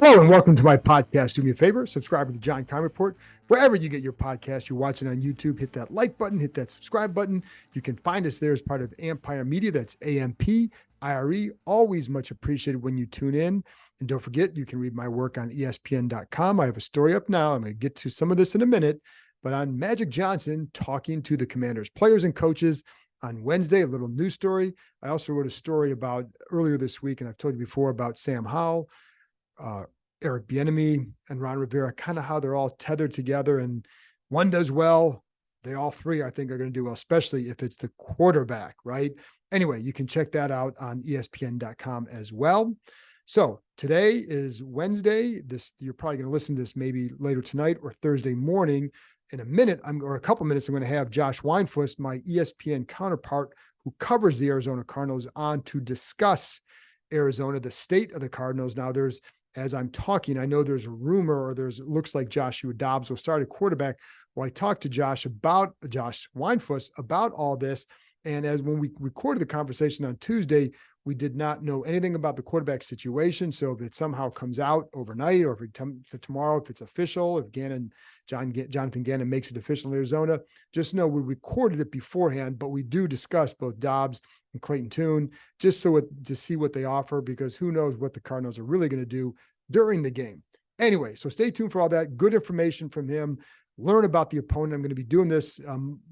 Hello and welcome to my podcast. Do me a favor, subscribe to the John Keim Report. Wherever you get your podcast, you're watching on YouTube, hit that like button, hit that subscribe button. You can find us there as part of Ampire Media. That's AMPIRE. Always much appreciated when you tune in. And don't forget, you can read my work on ESPN.com. I have a story up now. I'm going to get to some of this in a minute, but on Magic Johnson talking to the Commanders, players and coaches on Wednesday, a little news story. I also wrote a story about earlier this week, and I've told you before about Sam Howell, Eric Bieniemy and Ron Rivera, kind of how they're all tethered together, and one does well. They all three, I think, are going to do well, especially if it's the quarterback, right? Anyway, you can check that out on ESPN.com as well. So today is Wednesday. You're probably going to listen to this maybe later tonight or Thursday morning. In a minute, or a couple minutes, I'm going to have Josh Weinfuss, my ESPN counterpart who covers the Arizona Cardinals, on to discuss Arizona, the state of the Cardinals. Now, as I'm talking, I know there's a rumor, or it looks like Joshua Dobbs will start at quarterback. Well, I talked to Josh Weinfuss about all this. And when we recorded the conversation on Tuesday, we did not know anything about the quarterback situation. So if it somehow comes out overnight, or if it comes to tomorrow, if it's official, if Jonathan Gannon makes it official in Arizona, just know we recorded it beforehand, but we do discuss both Dobbs and Clayton Tune, just to see what they offer, because who knows what the Cardinals are really going to do during the game. Anyway, so stay tuned for all that good information from him. Learn about the opponent. I'm going to be doing this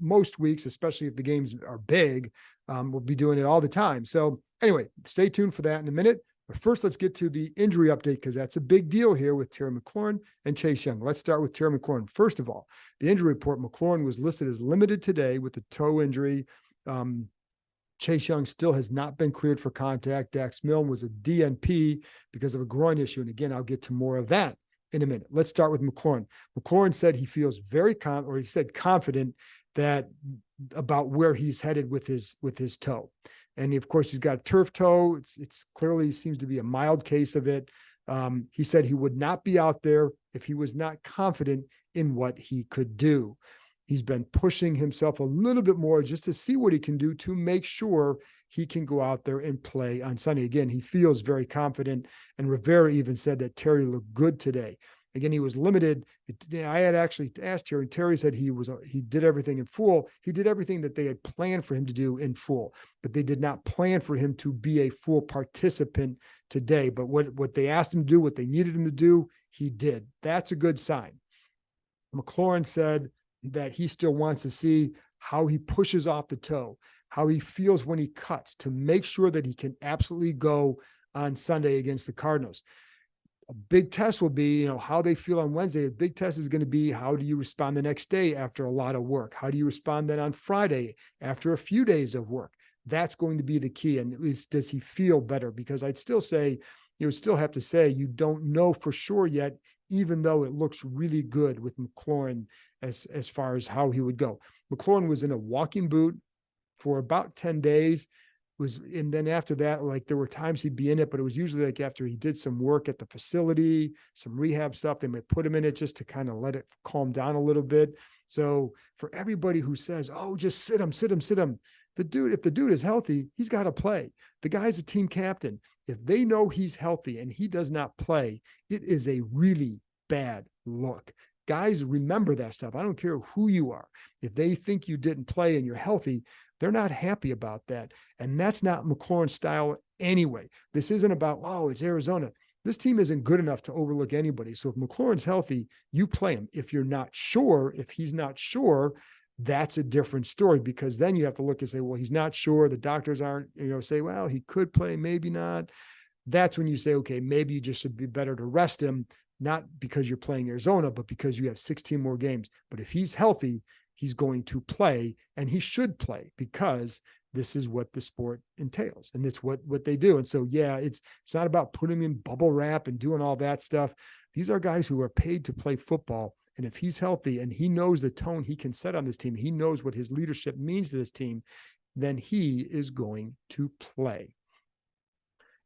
most weeks, especially if the games are big. We'll be doing it all the time. So anyway, stay tuned for that in a minute. But first, let's get to the injury update, because that's a big deal here with Terry McLaurin and Chase Young. Let's start with Terry McLaurin. First of all, the injury report: McLaurin was listed as limited today with a toe injury. Chase Young still has not been cleared for contact. Dax Milne was a DNP because of a groin issue. And again, I'll get to more of that in a minute. Let's start with McLaurin. McLaurin said he feels confident about where he's headed with his toe. And of course, he's got a turf toe. It's clearly seems to be a mild case of it. He said he would not be out there if he was not confident in what he could do. He's been pushing himself a little bit more just to see what he can do to make sure he can go out there and play on Sunday. Again, he feels very confident. And Rivera even said that Terry looked good today. Again, he was limited. I had actually asked Terry, and Terry said he did everything in full. He did everything that they had planned for him to do in full, but they did not plan for him to be a full participant today. But what they asked him to do, what they needed him to do, he did. That's a good sign. McLaurin said that he still wants to see how he pushes off the toe, how he feels when he cuts, to make sure that he can absolutely go on Sunday against the Cardinals. A big test will be, how they feel on Wednesday. A big test is going to be, how do you respond the next day after a lot of work? How do you respond then on Friday after a few days of work? That's going to be the key. And does he feel better? Because I'd still say, you would still have to say, you don't know for sure yet, even though it looks really good with McLaurin as far as how he would go. McLaurin was in a walking boot for about 10 days. And then after that, like, there were times he'd be in it, but it was usually like after he did some work at the facility, some rehab stuff, they might put him in it just to kind of let it calm down a little bit. So for everybody who says, oh, just sit him. If the dude is healthy, he's got to play. The guy's a team captain. If they know he's healthy and he does not play, it is a really bad look. Guys, remember that stuff. I don't care who you are. If they think you didn't play and you're healthy, they're not happy about that. And that's not McLaurin's style anyway. This isn't about, oh, it's Arizona. This team isn't good enough to overlook anybody. So if McLaurin's healthy, you play him. If he's not sure, that's a different story, because then you have to look and say, well, he's not sure. The doctors aren't, say, well, he could play, maybe not. That's when you say, okay, maybe you just should be better to rest him, not because you're playing Arizona, but because you have 16 more games. But if he's healthy, he's going to play, and he should play, because this is what the sport entails, and it's what they do. And so, yeah, it's not about putting him in bubble wrap and doing all that stuff. These are guys who are paid to play football. And if he's healthy and he knows the tone he can set on this team, he knows what his leadership means to this team, then he is going to play.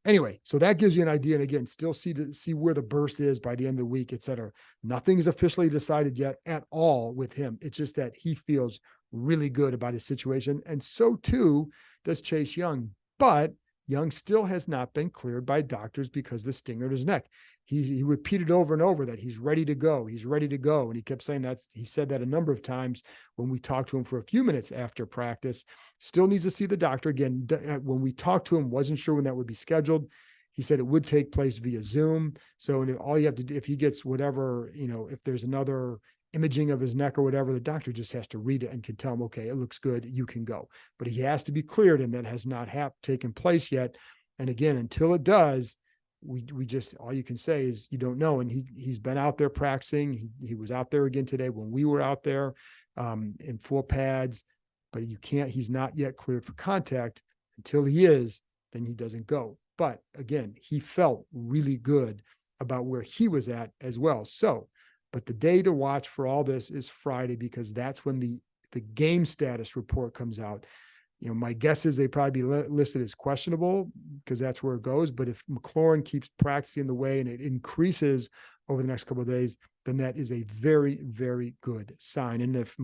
Anyway, so that gives you an idea. And again, still see where the burst is by the end of the week, et cetera. Nothing's officially decided yet at all with him. It's just that he feels really good about his situation. And so too does Chase Young. But Young still has not been cleared by doctors because of the stinger in his neck. He repeated over and over that he's ready to go. He's ready to go. And he kept saying that. He said that a number of times when we talked to him for a few minutes after practice. Still needs to see the doctor again. When we talked to him, wasn't sure when that would be scheduled. He said it would take place via Zoom. So all you have to do, if he gets whatever, if there's another imaging of his neck or whatever, the doctor just has to read it and can tell him, okay, it looks good, you can go. But he has to be cleared, and that has not taken place yet. And again, until it does, we just, all you can say is you don't know. And he's been out there practicing. He was out there again today when we were out there in full pads, but he's not yet cleared for contact. Until he is, then he doesn't go. But again, he felt really good about where he was at as well. So, but the day to watch for all this is Friday, because that's when the game status report comes out. My guess is they probably be listed as questionable because that's where it goes. But if McLaurin keeps practicing the way and it increases over the next couple of days, then that is a very, very good sign. And if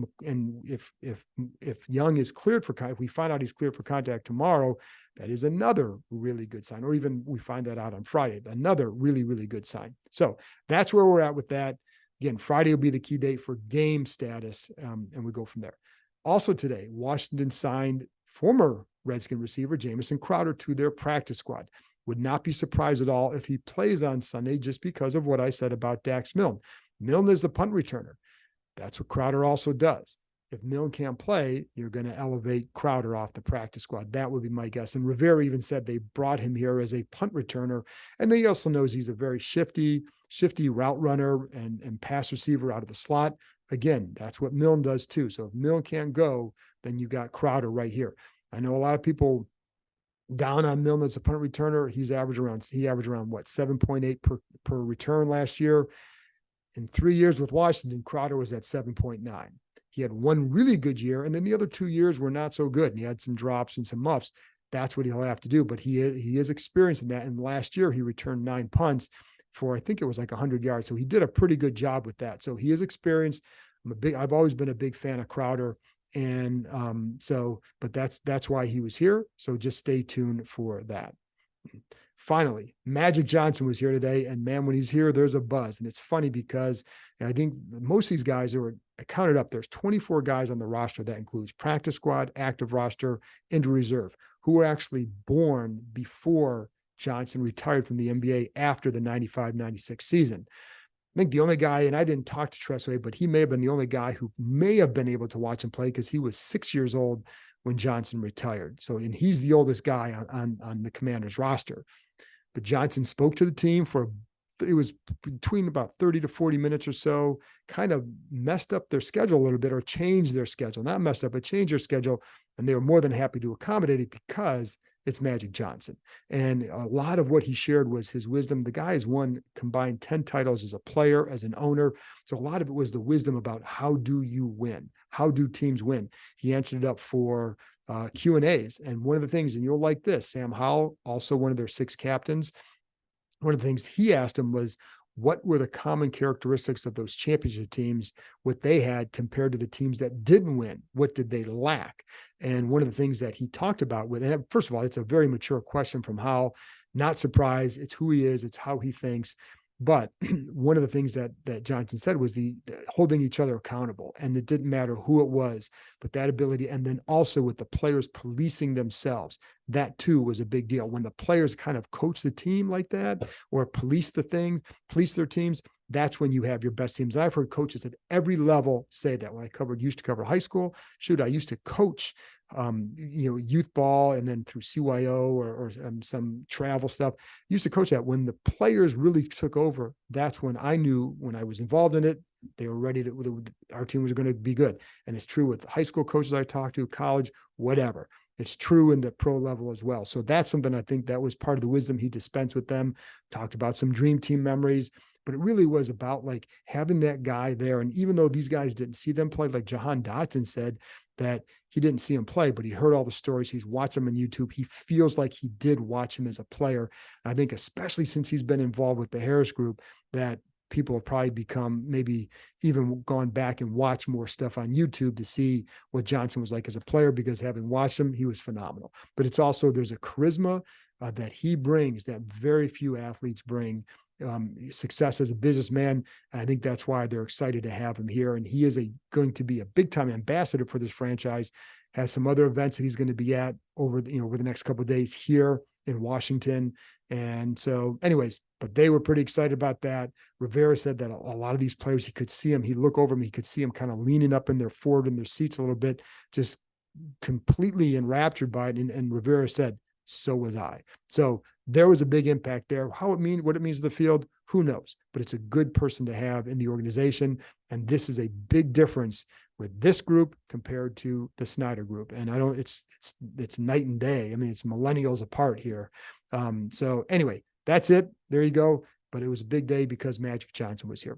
Young is cleared for contact, if we find out he's cleared for contact tomorrow, that is another really good sign. Or even we find that out on Friday, another really, really good sign. So that's where we're at with that. Again, Friday will be the key date for game status, and we go from there. Also today, Washington signed former Redskin receiver Jamison Crowder to their practice squad. Would not be surprised at all if he plays on Sunday, just because of what I said about Dax Milne. Milne is the punt returner. That's what Crowder also does. If Milne can't play, you're going to elevate Crowder off the practice squad. That would be my guess. And Rivera even said they brought him here as a punt returner. And he also knows he's a very shifty route runner and pass receiver out of the slot. Again, that's what Milne does too. So if Milne can't go, then you got Crowder right here. I know a lot of people down on Milne as a punt returner. He averaged around what, 7.8 per return last year. In 3 years with Washington, Crowder was at 7.9. He had one really good year, and then the other 2 years were not so good. And he had some drops and some muffs. That's what he'll have to do. But he is experienced in that. And last year he returned 9 punts for, I think it was like 100 yards. So he did a pretty good job with that. So he is experienced. I've always been a big fan of Crowder. And but that's why he was here. So just stay tuned for that. Finally, Magic Johnson was here today, and man, when he's here, there's a buzz. And it's funny because I think most of these guys are counted up. There's 24 guys on the roster. That includes practice squad, active roster, injury reserve, who were actually born before Johnson retired from the NBA after the 95-96 season. I think the only guy, and I didn't talk to Tressway, but he may have been the only guy who may have been able to watch him play because he was 6 years old when Johnson retired. So, and he's the oldest guy on the Commanders roster. But Johnson spoke to the team it was between about 30 to 40 minutes or so, kind of messed up their schedule a little bit, or changed their schedule, not messed up, but changed their schedule. And they were more than happy to accommodate it because it's Magic Johnson. And a lot of what he shared was his wisdom. The guy has won combined 10 titles as a player, as an owner. So a lot of it was the wisdom about how do you win? How do teams win? He answered it up for Q&As. And one of the things, and you'll like this, Sam Howell, also one of their 6 captains, one of the things he asked him was, what were the common characteristics of those championship teams, what they had compared to the teams that didn't win? What did they lack? And one of the things that he talked about and first of all, it's a very mature question from Howell, not surprised. It's who he is. It's how he thinks. But one of the things that Johnson said was the holding each other accountable. And it didn't matter who it was, but that ability. And then also with the players policing themselves, that too was a big deal. When the players kind of coach the team like that, or police their teams, that's when you have your best teams. And I've heard coaches at every level say that. When I used to cover high school, I used to coach youth ball, and then through CYO or some travel stuff, used to coach that. When the players really took over, that's when I knew, when I was involved in it, they were ready our team was going to be good. And it's true with high school coaches I talked to, college, whatever. It's true in the pro level as well. So that's something I think that was part of the wisdom he dispensed with them. Talked about some dream team memories, but it really was about like having that guy there. And even though these guys didn't see them play, like Jahan Dotson said that he didn't see him play, but he heard all the stories. He's watched him on YouTube. He feels like he did watch him as a player. And I think especially since he's been involved with the Harris group, that people have probably become, maybe even gone back and watched more stuff on YouTube to see what Johnson was like as a player, because having watched him, he was phenomenal. But it's also, there's a charisma. that he brings that very few athletes bring. Success as a businessman. And I think that's why they're excited to have him here. And he is going to be a big time ambassador for this franchise. Has some other events that he's going to be at over the next couple of days here in Washington. And so anyways, but they were pretty excited about that. Rivera said that a lot of these players, he could see him, he'd look over them, he could see them kind of leaning up in their forward in their seats a little bit, just completely enraptured by it. And Rivera said, so was I. So there was a big impact there. What it means to the field, who knows? But it's a good person to have in the organization. And this is a big difference with this group compared to the Snyder group. And it's night and day. I mean, it's millennials apart here. So anyway, that's it. There you go. But it was a big day because Magic Johnson was here.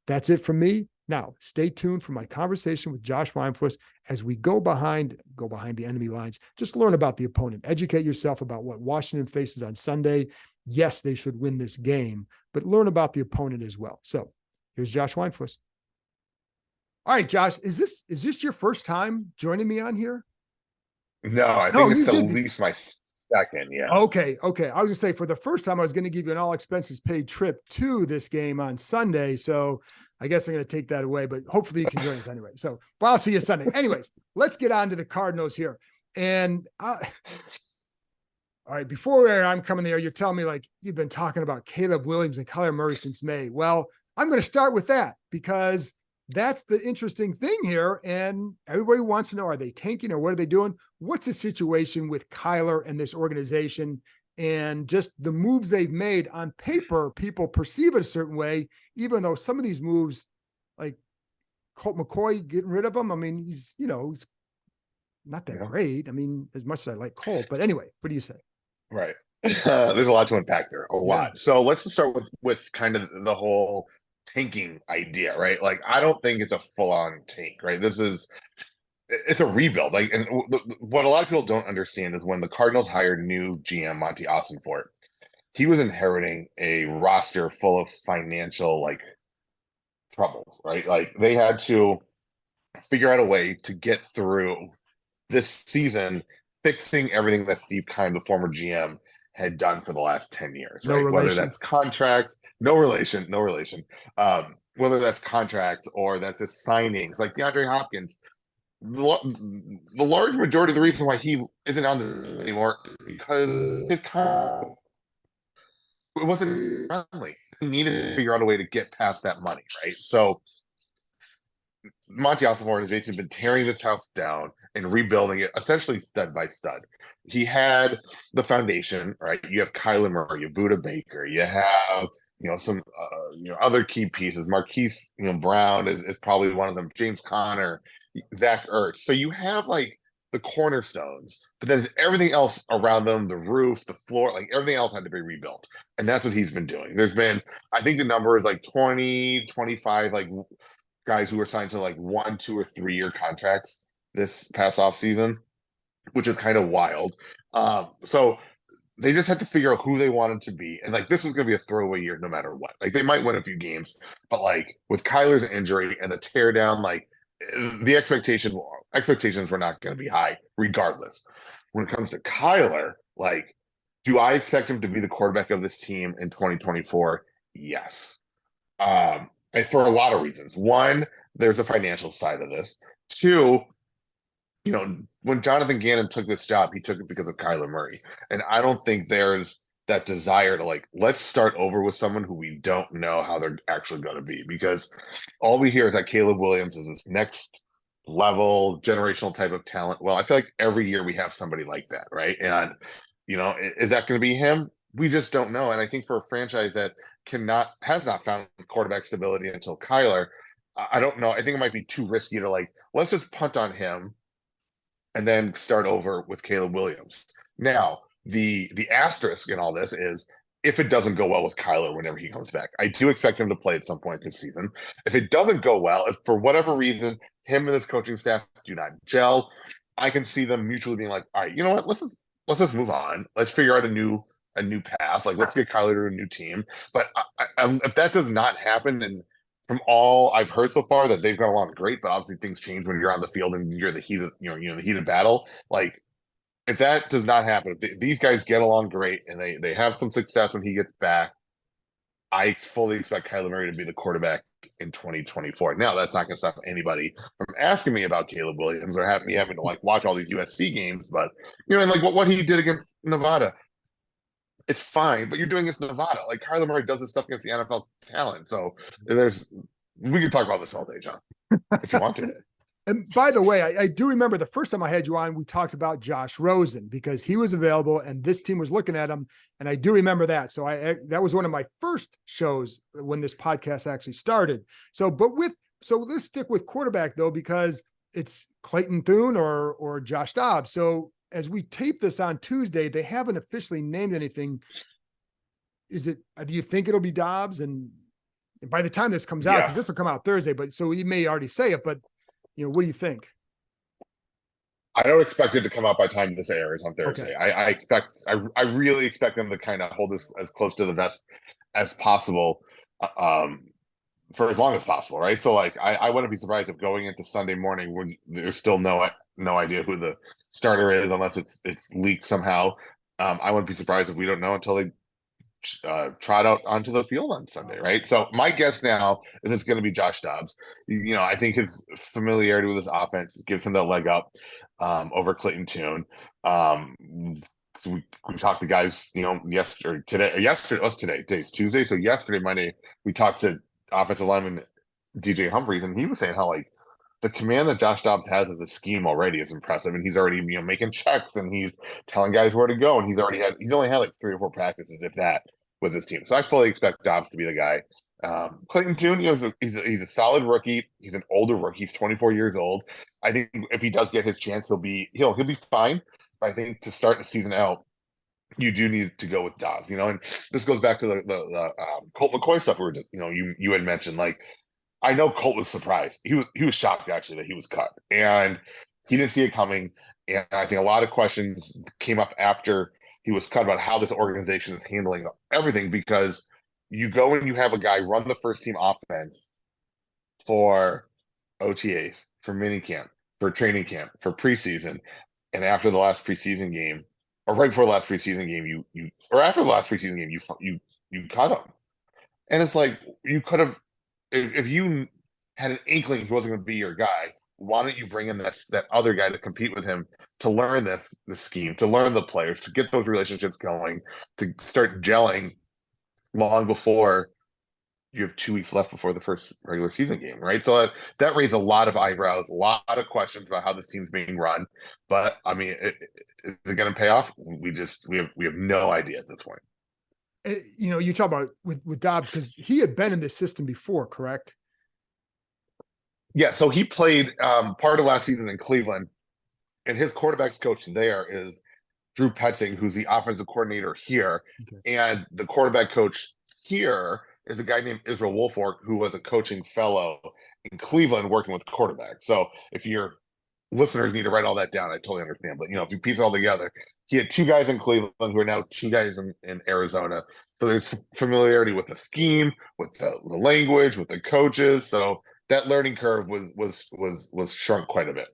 That's it from me. Now, stay tuned for my conversation with Josh Weinfuss as we go behind the enemy lines. Just learn about the opponent. Educate yourself about what Washington faces on Sunday. Yes, they should win this game, but learn about the opponent as well. So here's Josh Weinfuss. All right, Josh, is this your first time joining me on here? No, I think it's at least my second. Yeah. Okay. I was gonna say for the first time, I was going to give you an all expenses paid trip to this game on Sunday. So I guess I'm going to take that away, but hopefully you can join us anyway. So, but I'll see you Sunday. Anyways, let's get on to the Cardinals here. And all right, before I'm coming there, you're telling me like you've been talking about Caleb Williams and Kyler Murray since May. Well, I'm going to start with that because that's the interesting thing here. And everybody wants to know, are they tanking or what are they doing? What's the situation with Kyler and this organization? And just the moves they've made on paper, people perceive it a certain way, even though some of these moves, like Colt McCoy getting rid of him, I mean, he's not that great. I mean, as much as I like Colt, but anyway, what do you say? Right. There's a lot to unpack there, a lot. So let's just start with kind of the whole tanking idea, right? Like, I don't think it's a full-on tank, right? It's a rebuild. Like, and what a lot of people don't understand is when the Cardinals hired new GM Monty Ossenfort, he was inheriting a roster full of financial troubles, right? Like, they had to figure out a way to get through this season, fixing everything that Steve Keim, the former GM, had done for the last 10 years, right? Whether that's contracts, no relation. Whether that's contracts or that's just signings, like DeAndre Hopkins. The large majority of the reason why he isn't on this anymore because his contract it wasn't friendly. He needed to figure out a way to get past that money, right? So Monty Ossenfort has basically been tearing this house down and rebuilding it essentially stud by stud. He had the foundation, right? You have Kyler Murray, you have Budda Baker, you have some other key pieces. Marquise Brown is probably one of them. James Conner, Zach Ertz. So you have like the cornerstones, but then everything else around them, the roof, the floor, like everything else had to be rebuilt. And that's what he's been doing. There's been, I think the number is like 20, 25, like guys who were signed to like 1, 2, or 3 year contracts this past off season, which is kind of wild. So they just had to figure out who they wanted to be. And like, this is going to be a throwaway year no matter what. Like, they might win a few games, but like with Kyler's injury and the tear down, like the expectations were not going to be high regardless. When it comes to Kyler, like, do I expect him to be the quarterback of this team in 2024? Yes. And for a lot of reasons. One, there's a financial side of this. Two, when Jonathan Gannon took this job, he took it because of Kyler Murray. And I don't think there's that desire to like, let's start over with someone who we don't know how they're actually going to be. Because all we hear is that Caleb Williams is this next level generational type of talent. Well, I feel like every year we have somebody like that, right? And, is that going to be him? We just don't know. And I think for a franchise that has not found quarterback stability until Kyler, I don't know. I think it might be too risky to like, let's just punt on him and then start over with Caleb Williams. Now, the asterisk in all this is if it doesn't go well with Kyler whenever he comes back. I do expect him to play at some point this season. If it doesn't go well, if for whatever reason him and his coaching staff do not gel, I can see them mutually being like, all right, you know what? Let's just move on. Let's figure out a new path. Like, let's get Kyler to a new team. But if that does not happen, and from all I've heard so far, that they've got along great, but obviously things change when you're on the field and you're the heat of the heat of battle. Like, if that does not happen, if these guys get along great and they have some success when he gets back, I fully expect Kyler Murray to be the quarterback in 2024. Now, that's not going to stop anybody from asking me about Caleb Williams or having me having to like watch all these USC games. But and like what he did against Nevada, it's fine. But you're doing against Nevada. Like Kyler Murray does this stuff against the NFL talent. So we can talk about this all day, John, if you want to. And by the way, I do remember the first time I had you on, we talked about Josh Rosen because he was available and this team was looking at him. And I do remember that. So that was one of my first shows when this podcast actually started. So let's stick with quarterback though, because it's Clayton Thune or Josh Dobbs. So as we tape this on Tuesday, they haven't officially named anything. Do you think it'll be Dobbs? And by the time this comes out, because this will come out Thursday, but so he may already say it, but what do you think? I don't expect it to come out by the time this airs on Thursday. Okay. I really expect them to kind of hold this as close to the vest as possible, for as long as possible, right? So like, I wouldn't be surprised if going into Sunday morning when there's still no idea who the starter is unless it's leaked somehow. I wouldn't be surprised if we don't know until they trot out onto the field on Sunday, right? So my guess now is it's going to be Josh Dobbs. I think his familiarity with his offense gives him that leg up over Clayton Tune. So we talked to guys, today's Tuesday. So yesterday, Monday, we talked to offensive lineman DJ Humphries, and he was saying how like the command that Josh Dobbs has of the scheme already is impressive, and he's already making checks and he's telling guys where to go, and he's only had like 3 or 4 practices, if that, with his team. So I fully expect Dobbs to be the guy. Clayton Tune, he's a solid rookie. He's an older rookie. He's 24 years old. I think if he does get his chance, he'll be fine. But I think to start the season out, you do need to go with Dobbs. And this goes back to the Colt McCoy stuff where you had mentioned. Like, I know Colt was surprised. He was shocked actually that he was cut, and he didn't see it coming. And I think a lot of questions came up after he was cut about how this organization is handling everything, because you go and you have a guy run the first team offense for OTAs, for minicamp, for training camp, for preseason, and after the last preseason game, or right before the last preseason game, after the last preseason game, you cut him, and it's like you could have. If you had an inkling he wasn't going to be your guy, why don't you bring in that other guy to compete with him, to learn the scheme, to learn the players, to get those relationships going, to start gelling long before you have 2 weeks left before the first regular season game, right? So that raised a lot of eyebrows, a lot of questions about how this team's being run. But I mean, is it going to pay off? We have no idea at this point. You talk about with Dobbs because he had been in this system before, correct? Yeah, so he played part of last season in Cleveland, and his quarterback's coach there is Drew Petzing, who's the offensive coordinator here. Okay. And the quarterback coach here is a guy named Israel Wolfork, who was a coaching fellow in Cleveland working with quarterbacks. So if your listeners need to write all that down, I totally understand. But, if you piece it all together, he had 2 guys in Cleveland who are now 2 guys in Arizona. So there's familiarity with the scheme, with the language, with the coaches. So that learning curve was shrunk quite a bit.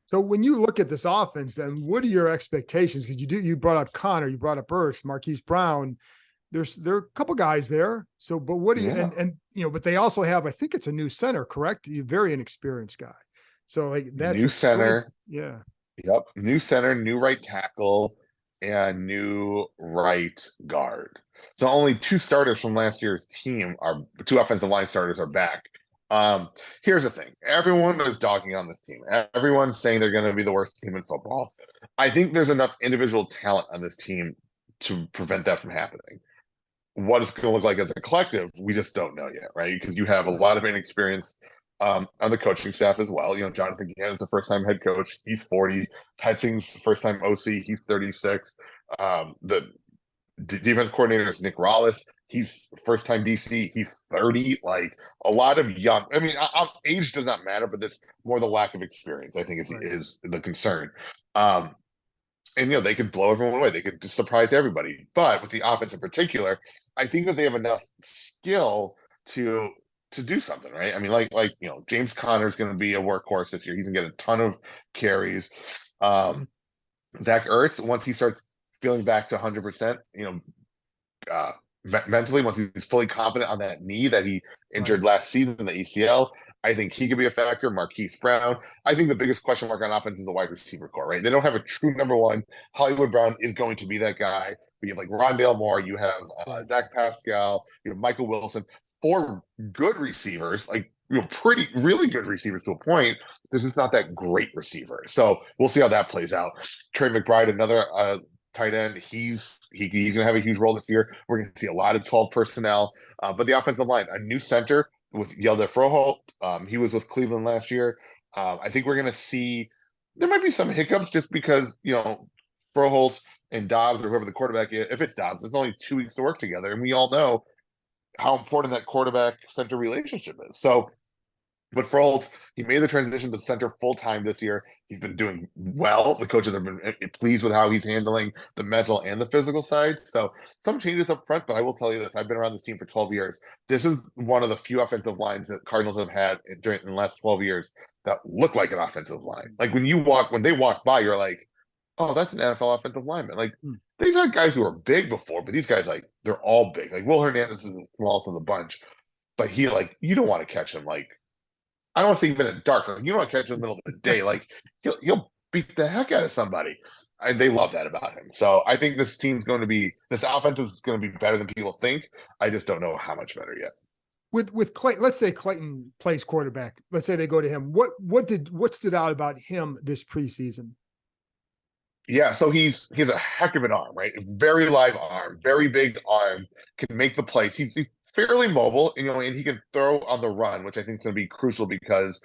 So when you look at this offense, then what are your expectations? Because you brought up Connor, you brought up Burks, Marquise Brown. There are a couple guys there. So, but what do you but they also have, I think it's a new center, correct? You're a very inexperienced guy. So like that's new center. Yeah. Yep. New center, new right tackle, and new right guard. So only 2 starters from last year's team 2 offensive line starters are back. Here's the thing. Everyone is dogging on this team. Everyone's saying they're going to be the worst team in football. I think there's enough individual talent on this team to prevent that from happening. What it's going to look like as a collective, we just don't know yet, right? Because you have a lot of inexperience on the coaching staff as well. Jonathan Gannon is the first-time head coach. He's 40. Petzing's first-time OC. He's 36. The defense coordinator is Nick Rollis. He's first-time DC. He's 30. Like, a lot of young. I mean, age does not matter, but it's more the lack of experience, I think, is the concern. And they could blow everyone away. They could just surprise everybody. But with the offense in particular, I think that they have enough skill to do something, right? I mean, like James Conner is going to be a workhorse this year. He's going to get a ton of carries. Zach Ertz, once he starts feeling back to 100%, uh, mentally, once he's fully confident on that knee that he Right. injured last season, the ACL, I think he could be a factor. Marquise Brown. I think the biggest question mark on offense is the wide receiver core, right? They don't have a true number one. Hollywood Brown is going to be that guy. But you have like Rondale Moore, you have Right. Zach Pascal, you have Michael Wilson, four good receivers, like pretty, really good receivers to a point. This is not that great receiver. So we'll see how that plays out. Trey McBride, another tight end. He's going to have a huge role this year. We're going to see a lot of 12 personnel. But the offensive line, a new center with Yelda Froholt. He was with Cleveland last year. I think we're going to see there might be some hiccups just because, Froholt and Dobbs or whoever the quarterback is, if it's Dobbs, it's only 2 weeks to work together. And we all know how important that quarterback center relationship is. So, but Froholt, he made the transition to center full time this year. He's been doing well. The coaches have been pleased with how he's handling the mental and the physical side. So some changes up front, but I will tell you this: I've been around this team for 12 years. This is one of the few offensive lines that Cardinals have had in the last 12 years that look like an offensive line. Like when they walk by, you're like, oh, that's an NFL offensive lineman. Like these are guys who are big before, but these guys, like, they're all big. Like Will Hernandez is the smallest of the bunch, but he, like, you don't want to catch him, like, I don't want to say even in dark. Like, you don't want to catch him in the middle of the day. Like he'll beat the heck out of somebody. And they love that about him. So I think this offense is going to be better than people think. I just don't know how much better yet. With Clayton, let's say Clayton plays quarterback. Let's say they go to him. What stood out about him this preseason? Yeah, so he's a heck of an arm, right? Very live arm, very big arm, can make the plays. He's fairly mobile, and he can throw on the run, which I think is going to be crucial because,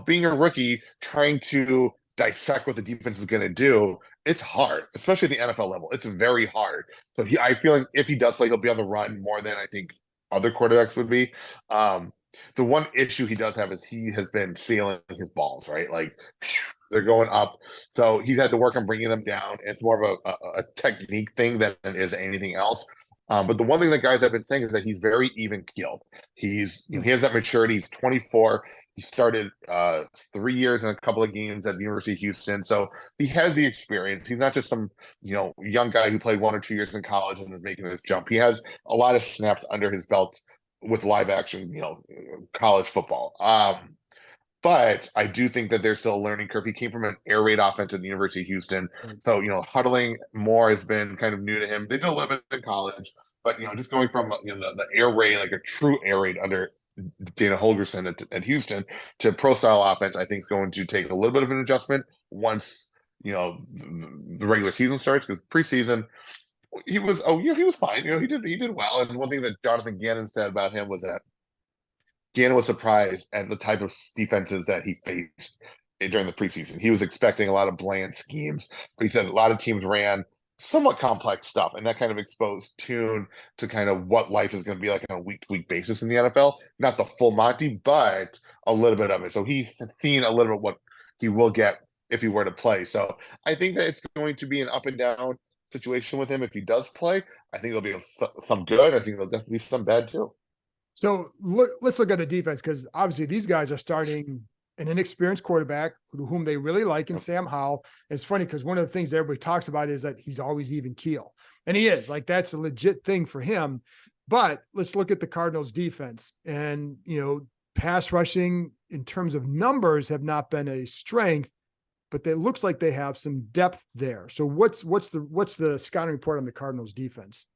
being a rookie, trying to dissect what the defense is going to do, it's hard, especially at the NFL level. It's very hard. So I feel like if he does play, he'll be on the run more than I think other quarterbacks would be. The one issue he does have is he has been sealing his balls, right? Like, they're going up. So he's had to work on bringing them down. It's more of a technique thing than it is anything else. But the one thing that guys have been saying is that he's very even keeled. He has that maturity. He's 24. He started 3 years and a couple of games at the University of Houston. So he has the experience. He's not just some, young guy who played 1 or 2 years in college and is making this jump. He has a lot of snaps under his belt with live action, college football. But I do think that there's still a learning curve. He came from an air raid offense at the University of Houston. So, huddling more has been kind of new to him. They did a little bit in college, but, just going from, the air raid, like a true air raid under Dana Holgerson at Houston to pro style offense, I think is going to take a little bit of an adjustment once, the regular season starts, because preseason, he was fine. He did well. And one thing that Jonathan Gannon said about him was that Gannon was surprised at the type of defenses that he faced during the preseason. He was expecting a lot of bland schemes, but he said a lot of teams ran somewhat complex stuff, and that kind of exposed Tune to kind of what life is going to be like on a week-to-week basis in the NFL. Not the full Monty, but a little bit of it. So he's seen a little bit what he will get if he were to play. So I think that it's going to be an up and down situation with him if he does play. I think there'll be some good. I think there'll definitely be some bad too. So let's look at the defense, because obviously these guys are starting an inexperienced quarterback whom they really like in Sam Howell. It's funny because one of the things that everybody talks about is that he's always even keel. And he is. Like, that's a legit thing for him. But let's look at the Cardinals defense. And, pass rushing in terms of numbers have not been a strength, but it looks like they have some depth there. So what's the scouting report on the Cardinals defense?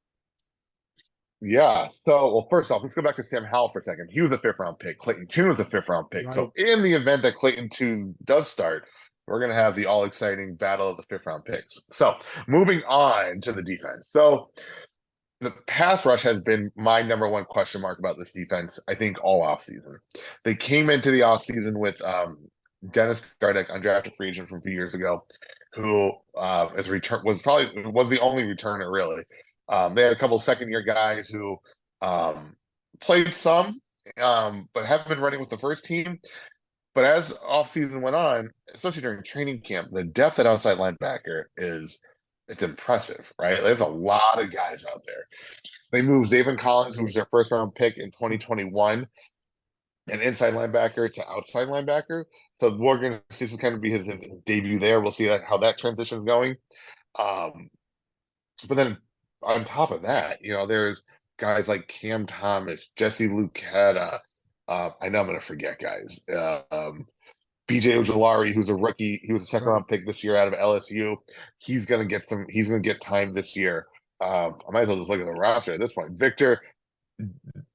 Yeah. So, well, first off, let's go back to Sam Howell for a second. He was a 5th-round pick. Clayton Tune was a 5th-round pick. Right. So, in the event that Clayton Tune does start, we're going to have the all-exciting battle of the 5th-round picks. So, moving on to the defense. So, the pass rush has been my number one question mark about this defense, I think, all offseason. They came into the offseason with Dennis Gardeck, undrafted free agent from a few years ago, who was the only returner, really. They had a couple of second-year guys who played some, but haven't been running with the first team. But as offseason went on, especially during training camp, the depth at outside linebacker it's impressive, right? There's a lot of guys out there. They moved Zaven Collins, who was their 1st-round pick in 2021, an inside linebacker to outside linebacker. So we're going to see this is kind of be his debut there. We'll see how that transition is going. Um, but then on top of that, there's guys like Cam Thomas, Jesse Lucetta. I know I'm going to forget guys. BJ Ojolari, who's a rookie, he was a second round pick this year out of LSU. He's gonna get time this year. I might as well just look at the roster at this point. Victor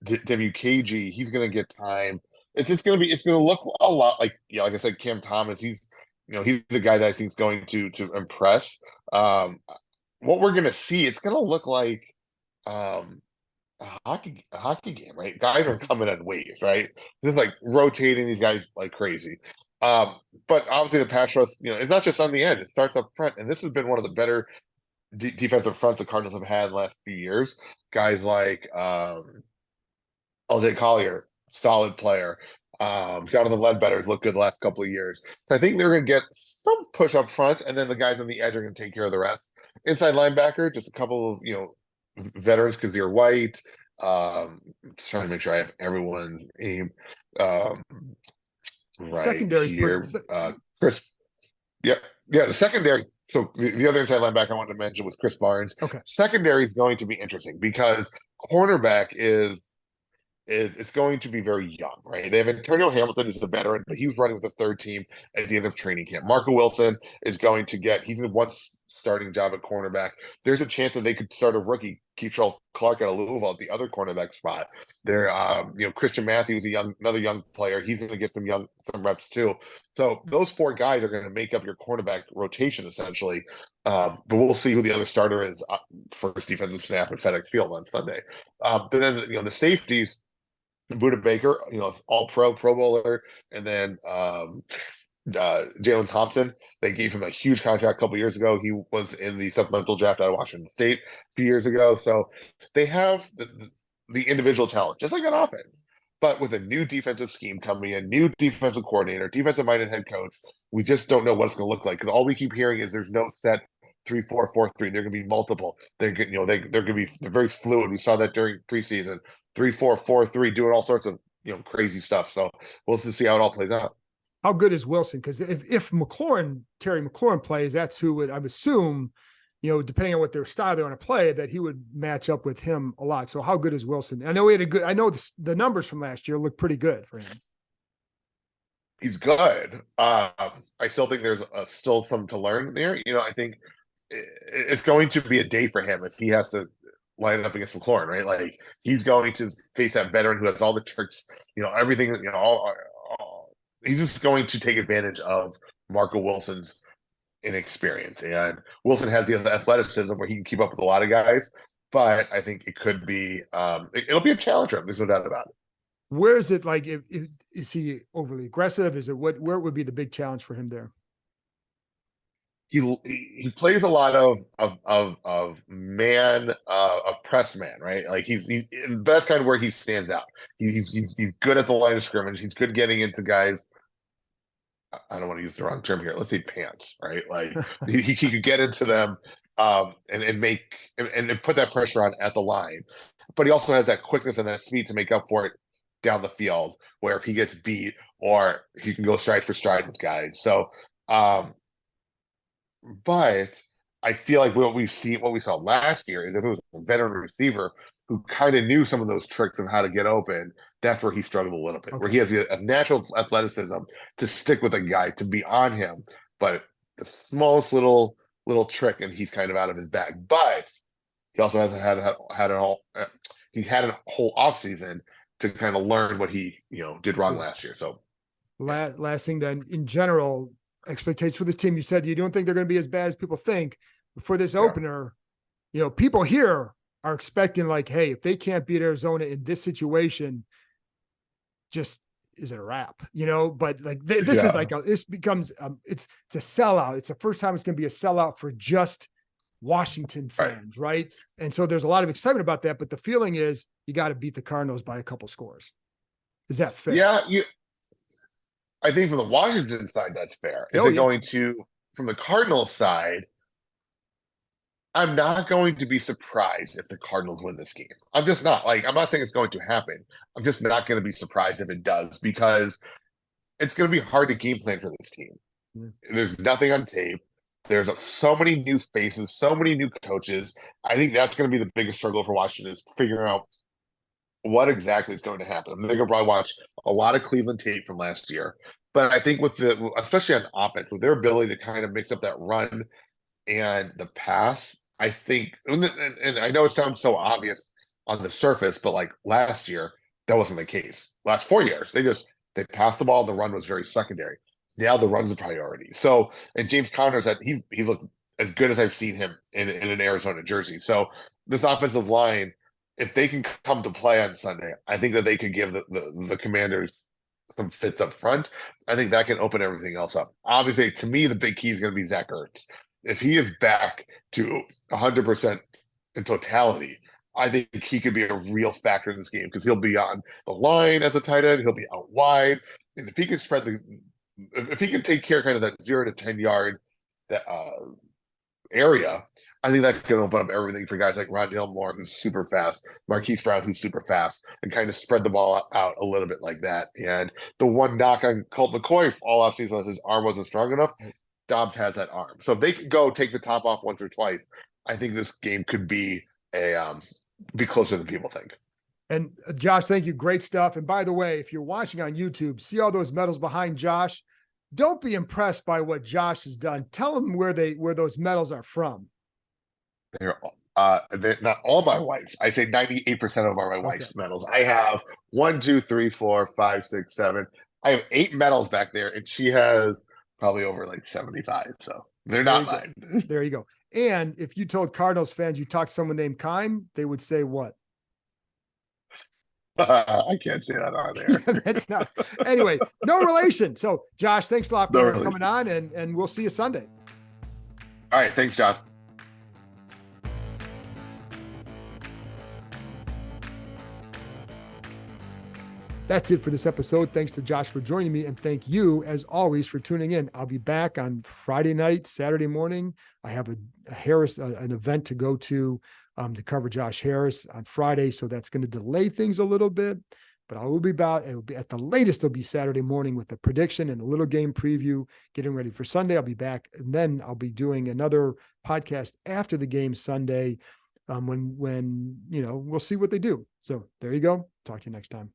WKG, he's gonna get time. It's gonna look a lot like like I said, Cam Thomas. He's the guy that I think is going to impress. What we're gonna see, it's gonna look like a hockey game, right? Guys are coming in waves, right? Just like rotating these guys like crazy. But obviously the pass rush, it's not just on the edge; it starts up front, and this has been one of the better defensive fronts the Cardinals have had in the last few years. Guys like LJ Collier, solid player. Jonathan Ledbetter's looked good the last couple of years. So I think they're going to get some push up front, and then the guys on the edge are going to take care of the rest. Inside linebacker, just a couple of veterans, Kazir White. Just trying to make sure I have everyone's name right Secondary's here. Chris. Yep. Yeah, the secondary. So the other inside linebacker I wanted to mention was Chris Barnes. Okay. Secondary is going to be interesting because cornerback is it's going to be very young, right? They have Antonio Hamilton is the veteran, but he was running with the third team at the end of training camp. Marco Wilson is going to he's in one starting job at cornerback. There's a chance that they could start a rookie, Keitrell Clark out of Louisville at the other cornerback spot. There, Christian Matthews, another young player. He's going to get some reps too. So those four guys are going to make up your cornerback rotation essentially. But we'll see who the other starter is first defensive snap at FedEx Field on Sunday. But then the safeties. Buda Baker, all pro bowler, and then Jalen Thompson. They gave him a huge contract a couple years ago. He was in the supplemental draft out of Washington State a few years ago. So they have the individual talent, just like on offense, but with a new defensive scheme coming in, new defensive coordinator, defensive-minded head coach. We just don't know what it's going to look like because all we keep hearing is there's no set 3-4-4-3. They're going to be multiple. They're going to be very fluid. We saw that during preseason. 3-4-4-3, doing all sorts of crazy stuff. So we'll just see how it all plays out. How good is Wilson? Because if Terry McLaurin plays, that's who would, I would assume, depending on what their style they want to play, that he would match up with him a lot. So how good is Wilson? I know the numbers from last year look pretty good for him. He's good. I still think there's still some to learn there. I think it's going to be a day for him if he has to line up against McLaurin, right? Like he's going to face that veteran who has all the tricks, everything, he's just going to take advantage of Marco Wilson's inexperience. And Wilson has the athleticism where he can keep up with a lot of guys, but I think it could be, it'll be a challenge for him. There's no doubt about it. Where is it like, is he overly aggressive? Is it where would be the big challenge for him there? He plays a lot of press man, right? Like he's that's kind of where he stands out. He's good at the line of scrimmage. He's good getting into guys. I don't want to use the wrong term here. Let's say pants, right? Like he could get into them and make and put that pressure on at the line. But he also has that quickness and that speed to make up for it down the field, where if he gets beat or he can go stride for stride with guys. So but I feel like what we saw last year is if it was a veteran receiver who kind of knew some of those tricks of how to get open, that's where he struggled a little bit, where he has a natural athleticism to stick with a guy, to be on him, but the smallest little trick and he's kind of out of his bag. But he also hasn't had a whole offseason to kind of learn what he did wrong last year. So last thing then, in general, expectations for this team, you said you don't think they're going to be as bad as people think. For this opener, people here are expecting like, hey, if they can't beat Arizona in this situation, just is it a wrap? But like this is like this becomes it's a sellout. It's the first time it's going to be a sellout for just Washington fans, right? And so there's a lot of excitement about that. But the feeling is you got to beat the Cardinals by a couple scores. Is that fair? Yeah, I think from the Washington side, that's fair. Going to, from the Cardinals side, I'm not going to be surprised if the Cardinals win this game. I'm just not. Like, I'm not saying it's going to happen. I'm just not going to be surprised if it does, because it's going to be hard to game plan for this team. Yeah. There's nothing on tape. There's so many new faces, so many new coaches. I think that's going to be the biggest struggle for Washington is figuring out what exactly is going to happen. They're going to probably watch a lot of Cleveland tape from last year. But I think especially on offense, with their ability to kind of mix up that run and the pass, I think, and I know it sounds so obvious on the surface, but like last year, that wasn't the case. Last 4 years, they passed the ball, the run was very secondary. Now the run's a priority. So, and James Conner's that he looked as good as I've seen him in an Arizona jersey. So this offensive line, if they can come to play on Sunday, I think that they could give the Commanders some fits up front. I think that can open everything else up. Obviously, to me, the big key is going to be Zach Ertz. If he is back to 100% in totality, I think he could be a real factor in this game because he'll be on the line as a tight end. He'll be out wide. And if he can if he can take care of kind of that 0 to 10 yard area, I think that can open up everything for guys like Rondale Moore, who's super fast, Marquise Brown, who's super fast, and kind of spread the ball out a little bit like that. And the one knock on Colt McCoy all offseason was his arm wasn't strong enough. Dobbs has that arm. So if they can go take the top off once or twice, I think this game could be be closer than people think. And Josh, thank you. Great stuff. And by the way, if you're watching on YouTube, see all those medals behind Josh. Don't be impressed by what Josh has done. Tell them where those medals are from. They're not all my wife's. I say 98% of them are my wife's medals. I have 1, 2, 3, 4, 5, 6, 7. I have 8 medals back there, and she has probably over like 75. So they're not mine. There you go. And if you told Cardinals fans you talked to someone named Keim, they would say what? I can't say that on there. That's not. Anyway, no relation. So, Josh, thanks a lot for coming on, and we'll see you Sunday. All right. Thanks, Josh. That's it for this episode. Thanks to Josh for joining me, and thank you, as always, for tuning in. I'll be back on Friday night, Saturday morning. I have an event to go to cover Josh Harris on Friday, so that's going to delay things a little bit. But it will be at the latest, it'll be Saturday morning with a prediction and a little game preview, getting ready for Sunday. I'll be back, and then I'll be doing another podcast after the game Sunday, when we'll see what they do. So there you go. Talk to you next time.